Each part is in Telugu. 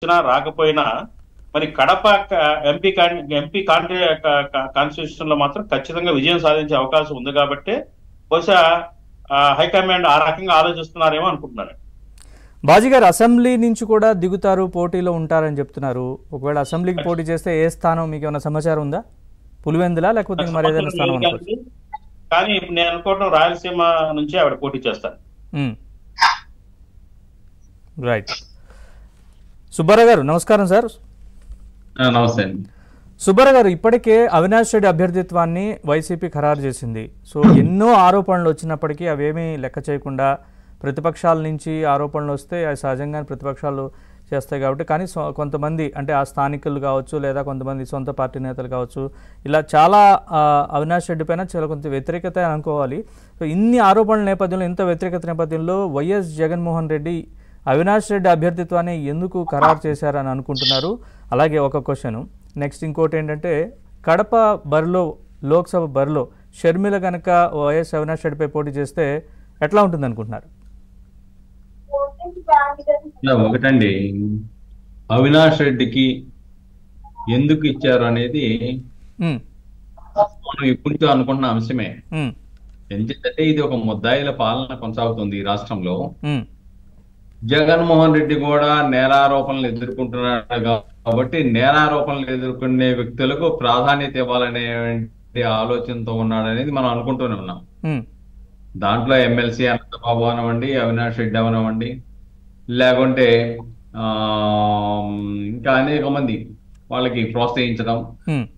వచ్చినా రాకపోయినా మరి కడప ఎంపీ కాన్స్టిట్యూషన్ లో మాత్రం ఖచ్చితంగా విజయం సాధించే అవకాశం ఉంది కాబట్టి బహుశా హైకమాండ్ ఆ రకంగా ఆలోచిస్తున్నారేమో అనుకుంటున్నారు. బాజీ గారు అసెంబ్లీ నుంచి కూడా దిగుతారు, పోటీలో ఉంటారని చెప్తున్నారు. ఒకవేళ అసెంబ్లీకి పోటీ చేస్తే ఏ స్థానం మీకు ఏమైనా సమాచారం ఉందా? పులివెందులా లేకపోతే మరి ఏదైనా స్థానం అనుకోవచ్చు? కానీ ఇప్పుడు నేను అనుకోవడం రాయలసీమ నుంచి ఆవిడ పోటీ చేస్తారు. రైట్. సుబ్బారావు గారు నమస్కారం సార్. నమస్తే అండి. సుబ్బారావు గారు, ఇప్పటికే అవినాష్ రెడ్డి అభ్యర్థిత్వాన్ని వైసీపీ ఖరారు చేసింది. సో ఎన్నో ఆరోపణలు వచ్చినప్పటికీ అవేమీ లెక్క చేయకుండా ప్రతిపక్షాల నుంచి ఆరోపణలు వస్తే అవి సహజంగానే ప్రతిపక్షాలు చేస్తాయి కాబట్టి, కానీ కొంతమంది అంటే ఆ స్థానికులు కావచ్చు లేదా కొంతమంది సొంత పార్టీ నేతలు కావచ్చు, ఇలా చాలా అవినాష్ రెడ్డి పైన చాలా కొంత వ్యతిరేకత అనుకోవాలి. సో ఇన్ని ఆరోపణల నేపథ్యంలో, ఇంత వ్యతిరేకత నేపథ్యంలో వైఎస్ జగన్మోహన్ రెడ్డి అవినాష్ రెడ్డి అభ్యర్థిత్వాన్ని ఎందుకు ఖరారు చేశారని అనుకుంటున్నారు? అలాగే ఒక క్వశ్చన్, నెక్స్ట్ ఇంకోటి ఏంటంటే, కడప బరిలో లోక్సభ బరిలో షర్మిల కనుక వైఎస్ అవినాష్ రెడ్డిపై పోటీ చేస్తే ఎట్లా ఉంటుంది అనుకుంటున్నారు? ఒకటండి, అవినాష్ రెడ్డికి ఎందుకు ఇచ్చారు అనేది మనం ఇప్పటితో అనుకుంటున్న అంశమే. ఎందుకంటే ఇది ఒక ముద్దాయిల పాలన కొనసాగుతుంది ఈ రాష్ట్రంలో. జగన్మోహన్ రెడ్డి కూడా నేరారోపణలు ఎదుర్కొంటున్నాడు కాబట్టి నేరారోపణలు ఎదుర్కొనే వ్యక్తులకు ప్రాధాన్యత ఇవ్వాలనే ఆలోచనతో ఉన్నాడనేది మనం అనుకుంటూనే ఉన్నాం. దాంట్లో ఎమ్మెల్సీ అనంతబాబు అవనివ్వండి, అవినాష్ రెడ్డి అవనివ్వండి, లేకుంటే ఇంకా అనేక మంది వాళ్ళకి ప్రోత్సహించడం,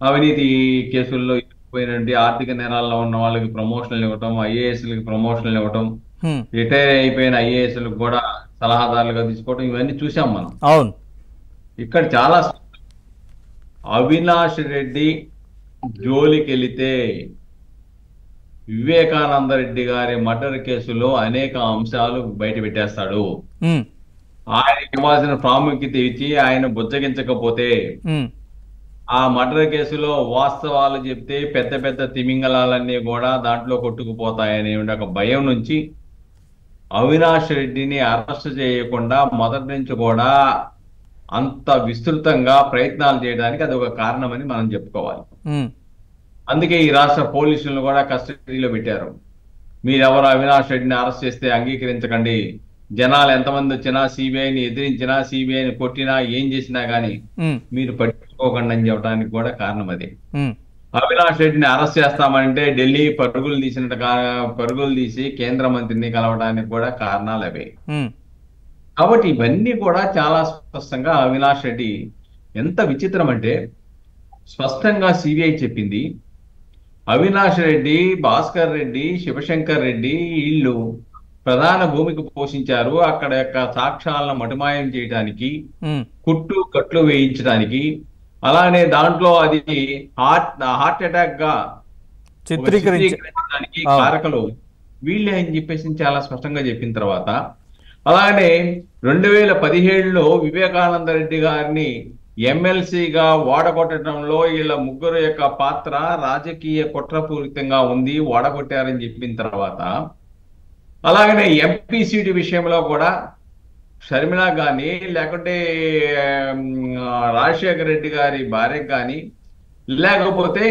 అవినీతి కేసుల్లో పోయినటువంటి ఆర్థిక నేరాల్లో ఉన్న వాళ్ళకి ప్రమోషన్లు ఇవ్వటం, ఐఏఎస్లకి ప్రమోషన్లు ఇవ్వటం, రిటైర్ అయిపోయిన ఐఏఎస్లకు కూడా సలహాదారులుగా తీసుకోవటం, ఇవన్నీ చూసాం మనం. అవును, ఇక్కడ చాలా అవినాష్ రెడ్డి జోలికి వెళితే వివేకానంద రెడ్డి గారి మర్డర్ కేసులో అనేక అంశాలు బయట పెట్టేస్తాడు. ఆయనకి ఇవ్వాల్సిన ప్రాముఖ్యత ఇచ్చి ఆయన బుజ్జగించకపోతే ఆ మర్డర్ కేసులో వాస్తవాలు చెప్తే పెద్ద పెద్ద తిమింగలాలన్నీ కూడా దాంట్లో కొట్టుకుపోతాయనే ఒక భయం నుంచి అవినాష్ రెడ్డిని అరెస్ట్ చేయకుండా మొదటి నుంచి కూడా అంత విస్తృతంగా ప్రయత్నాలు చేయడానికి అది ఒక కారణమని మనం చెప్పుకోవాలి. అందుకే ఈ రాష్ట్ర పోలీసులను కూడా కస్టడీలో పెట్టారు. మీరెవరు అవినాష్ రెడ్డిని అరెస్ట్ చేస్తే అంగీకరించకండి, జనాలు ఎంతమంది వచ్చినా, సిబిఐని ఎదిరించినా, సిబిఐని కొట్టినా, ఏం చేసినా గానీ మీరు పట్టుకోకండి అని చెప్పడానికి కూడా కారణం అదే. అవినాష్ రెడ్డిని అరెస్ట్ చేస్తామంటే ఢిల్లీ పరుగులు తీసి కేంద్ర మంత్రిని కలవడానికి కూడా కారణాలు అవే. కాబట్టి ఇవన్నీ కూడా చాలా స్పష్టంగా అవినాష్ రెడ్డి, ఎంత విచిత్రం అంటే స్పష్టంగా సిబిఐ చెప్పింది, అవినాష్ రెడ్డి, భాస్కర్ రెడ్డి, శివశంకర్ రెడ్డి వీళ్ళు ప్రధాన భూమిక పోషించారు అక్కడ యొక్క సాక్ష్యాలను మటుమాయం చేయడానికి, కట్లు వేయించడానికి, అలానే దాంట్లో అది హార్ట్ అటాక్ గా చిత్రీకరించడానికి కారకులు వీళ్ళే అని చెప్పేసి చాలా స్పష్టంగా చెప్పిన తర్వాత, అలానే 2017లో వివేకానంద రెడ్డి గారిని ఎమ్మెల్సీగా వాడగొట్టడంలో వీళ్ళ ముగ్గురు యొక్క పాత్ర రాజకీయ కుట్రపూరితంగా ఉంది, వాడగొట్టారని చెప్పిన తర్వాత, అలాగనే ఎంపీ సీటు విషయంలో కూడా షర్మిల కానీ లేకుంటే రాజశేఖర రెడ్డి గారి భార్యకు కానీ లేకపోతే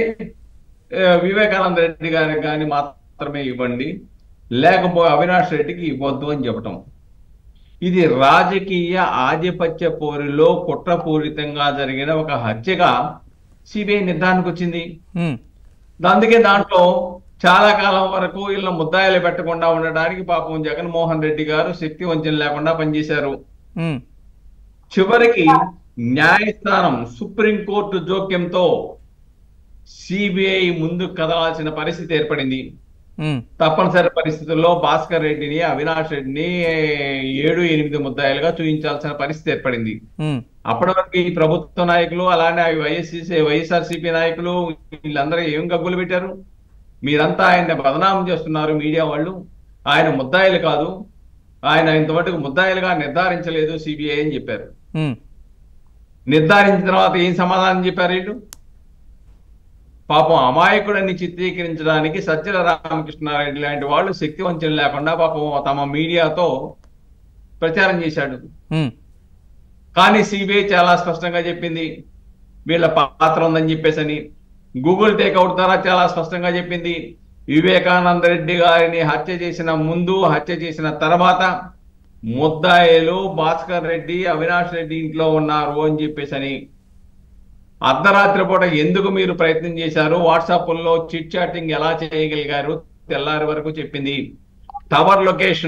వివేకానంద రెడ్డి గారికి కానీ మాత్రమే ఇవ్వండి, లేకపోతే అవినాష్ రెడ్డికి ఇవ్వద్దు అని చెప్పటం, ఇది రాజకీయ ఆధిపత్య పోరులో కుట్రపూరితంగా జరిగిన ఒక హత్యగా సిబిఐ నిర్ధారణకు వచ్చింది. అందుకే దాంట్లో చాలా కాలం వరకు వీళ్ళ ముద్దాయిలు పెట్టకుండా ఉండడానికి పాపం జగన్మోహన్ రెడ్డి గారు శక్తి వంచన లేకుండా పనిచేశారు. చివరికి న్యాయస్థానం సుప్రీంకోర్టు జోక్యంతో సిబిఐ ముందు కదలాల్సిన పరిస్థితి ఏర్పడింది. తప్పనిసరి పరిస్థితుల్లో భాస్కర్ రెడ్డిని, అవినాష్ రెడ్డిని 7-8 ముద్దాయిలుగా చూపించాల్సిన పరిస్థితి ఏర్పడింది. అప్పటి వరకు ఈ ప్రభుత్వ నాయకులు అలానే వైఎస్ఆర్సీపీ నాయకులు వీళ్ళందరూ ఏం గగ్గులు పెట్టారు, మీరంతా ఆయన బదనామం చేస్తున్నారు మీడియా వాళ్ళు, ఆయన ముద్దాయిలు కాదు, ఆయన ఇంతవరకు ముద్దాయిలుగా నిర్ధారించలేదు సిబిఐ అని చెప్పారు. నిర్ధారించిన తర్వాత ఏం సమాధానం చెప్పారు వీళ్ళు? పాపం అమాయకుడిని చిత్రీకరించడానికి సజ్జల రామకృష్ణారెడ్డి లాంటి వాళ్ళు శక్తి వంచన లేకుండా పాపం తమ మీడియాతో ప్రచారం చేశాడు. కానీ సిబిఐ చాలా స్పష్టంగా చెప్పింది వీళ్ళ పాత్ర ఉందని చెప్పేసి. గూగుల్ టేక్అవుట్ ద్వారా చాలా స్పష్టంగా చెప్పింది వివేకానంద రెడ్డి గారిని హత్య చేసిన ముందు, హత్య చేసిన తర్వాత ముద్దాయిలు భాస్కర్ రెడ్డి, అవినాష్ రెడ్డి ఇంట్లో ఉన్నారు అని చెప్పేసి. అర్ధరాత్రి పూట ఎందుకు మీరు ప్రయత్నం చేశారు, వాట్సాప్లో చిట్ చాటింగ్ ఎలా చేయగలిగారు, తెల్లారి వరకు చెప్పింది. Tower location